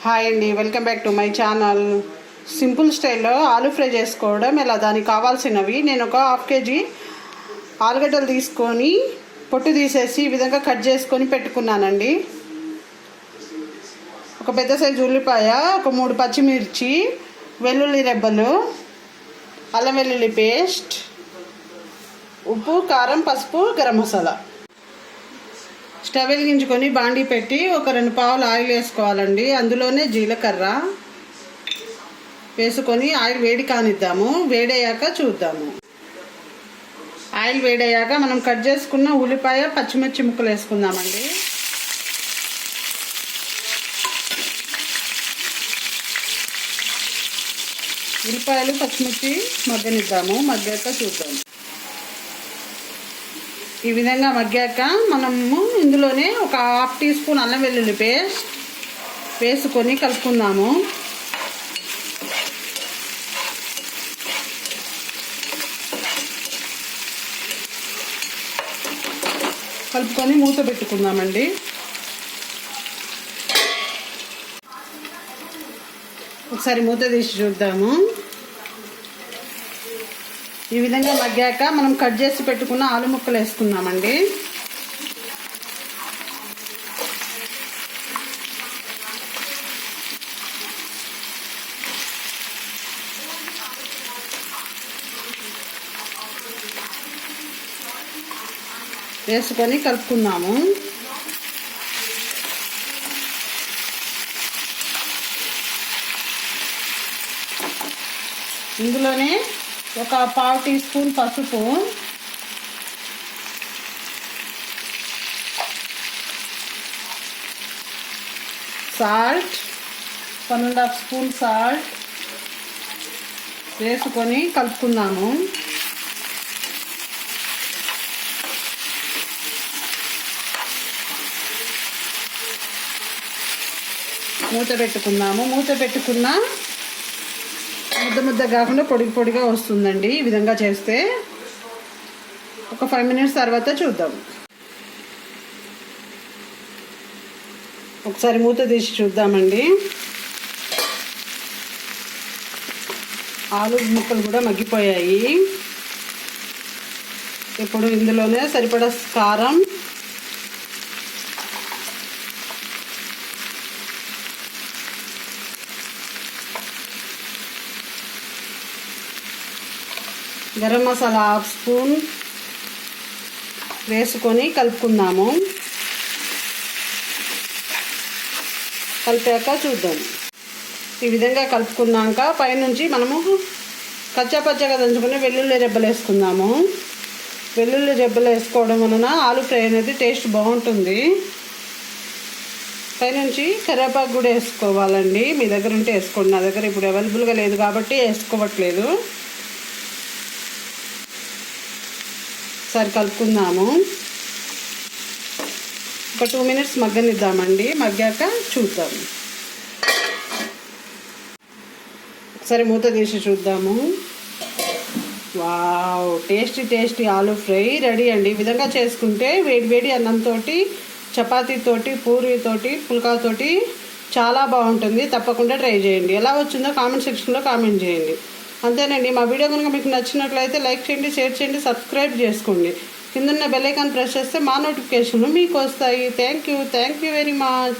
Hi అండి, welcome back to my channel. Simple స్టైల్లో aloo fry చేసుకోవడం ఎలా, దానికి కావాల్సినవి నేను ఒక హాఫ్ కేజీ ఆలుగడ్డలు తీసుకొని పొట్టు తీసేసి ఈ విధంగా కట్ చేసుకొని పెట్టుకున్నానండి. ఒక పెద్ద సైజు ఉల్లిపాయ, ఒక 3 పచ్చిమిర్చి, వెల్లుల్లి రెబ్బలు, అల్లం వెల్లుల్లి పేస్ట్, ఉప్పు, కారం, పసుపు, గరం మసాలా. స్టవ్ వెలిగించుకొని బాండీ పెట్టి ఒక 2 పావులు ఆయిల్ వేసుకోవాలండి. అందులోనే జీలకర్ర వేసుకొని ఆయిల్ వేడి కానిద్దాము. వేడయ్యాక చూద్దాము. ఆయిల్ వేడయ్యాక మనం కట్ చేసుకున్న ఉల్లిపాయ, పచ్చిమిర్చి ముక్కలు వేసుకుందామండి. ఉల్లిపాయలు, పచ్చిమిర్చి మగ్గనిద్దాము. మగ్గాక చూద్దాం. ఈ విధంగా మగ్గాక మనము ఇందులోనే ఒక హాఫ్ టీ స్పూన్ అల్లం వెల్లుల్లి పేస్ట్ వేసుకొని కలుపుకుందాము. కలుపుకొని మూత పెట్టుకుందామండి. ఒకసారి మూత తీసి చూద్దాము. ఈ విధంగా మగ్గాక మనం కట్ చేసి పెట్టుకున్న ఆలు ముక్కలు వేసుకుందామండి. వేసుకొని కలుపుకుందాము. ఇందులోనే ఒక పావు టీ స్పూన్ పసుపు, సాల్ట్, 1.5 స్పూన్ సాల్ట్ వేసుకొని కలుపుకుందాము. మూత పెట్టుకుందాము. మూత పెట్టుకున్న ముద్ద కాకుండా పొడి పొడిగా వస్తుందండి. ఈ విధంగా చేస్తే ఒక 5 మినిట్స్ తర్వాత చూద్దాం. ఒకసారి మూత తీసి చూద్దామండి. ఆలు ముక్కలు కూడా మగ్గిపోయాయి. ఇప్పుడు ఇందులోనే సరిపడా కారం, గరం మసాలా 1/2 స్పూన్ వేసుకొని కలుపుకుందాము. కలిపాక చూద్దాం. ఈ విధంగా కలుపుకున్నాక పైనుంచి మనము కచ్చాపచ్చగా దంచుకొని వెల్లుల్లి రెబ్బలు వేసుకుందాము. వెల్లుల్లి రెబ్బలు వేసుకోవడం వలన ఆలు ఫ్రై అనేది టేస్ట్ బాగుంటుంది. పైనుంచి కరివేపాకు కూడా వేసుకోవాలండి. మీ దగ్గర ఉంటే వేసుకోండి. నా దగ్గర ఇప్పుడు అవైలబుల్గా లేదు కాబట్టి వేసుకోవట్లేదు. ఒకసారి కలుపుకుందాము. ఒక 2 మినిట్స్ మగ్గనిద్దామండి. మగ్గాక చూద్దాం. ఒకసారి మూత తీసి చూద్దాము. వావ్, టేస్టీ ఆలు ఫ్రై రెడీ అండి. ఈ విధంగా చేసుకుంటే వేడి అన్నంతో, చపాతీతోటి, పూరీతోటి, పుల్కాతోటి చాలా బాగుంటుంది. తప్పకుండా ట్రై చేయండి. ఎలా వచ్చిందో కామెంట్ సెక్షన్లో కామెంట్ చేయండి. అంతేనండి. మా వీడియో కనుక మీకు నచ్చినట్లయితే లైక్ చేయండి, షేర్ చేయండి, సబ్స్క్రైబ్ చేసుకోండి. కిందన్న బెల్ ఐకాన్ ప్రెస్ చేస్తే మా నోటిఫికేషన్లు మీకు వస్తాయి. Thank you very much.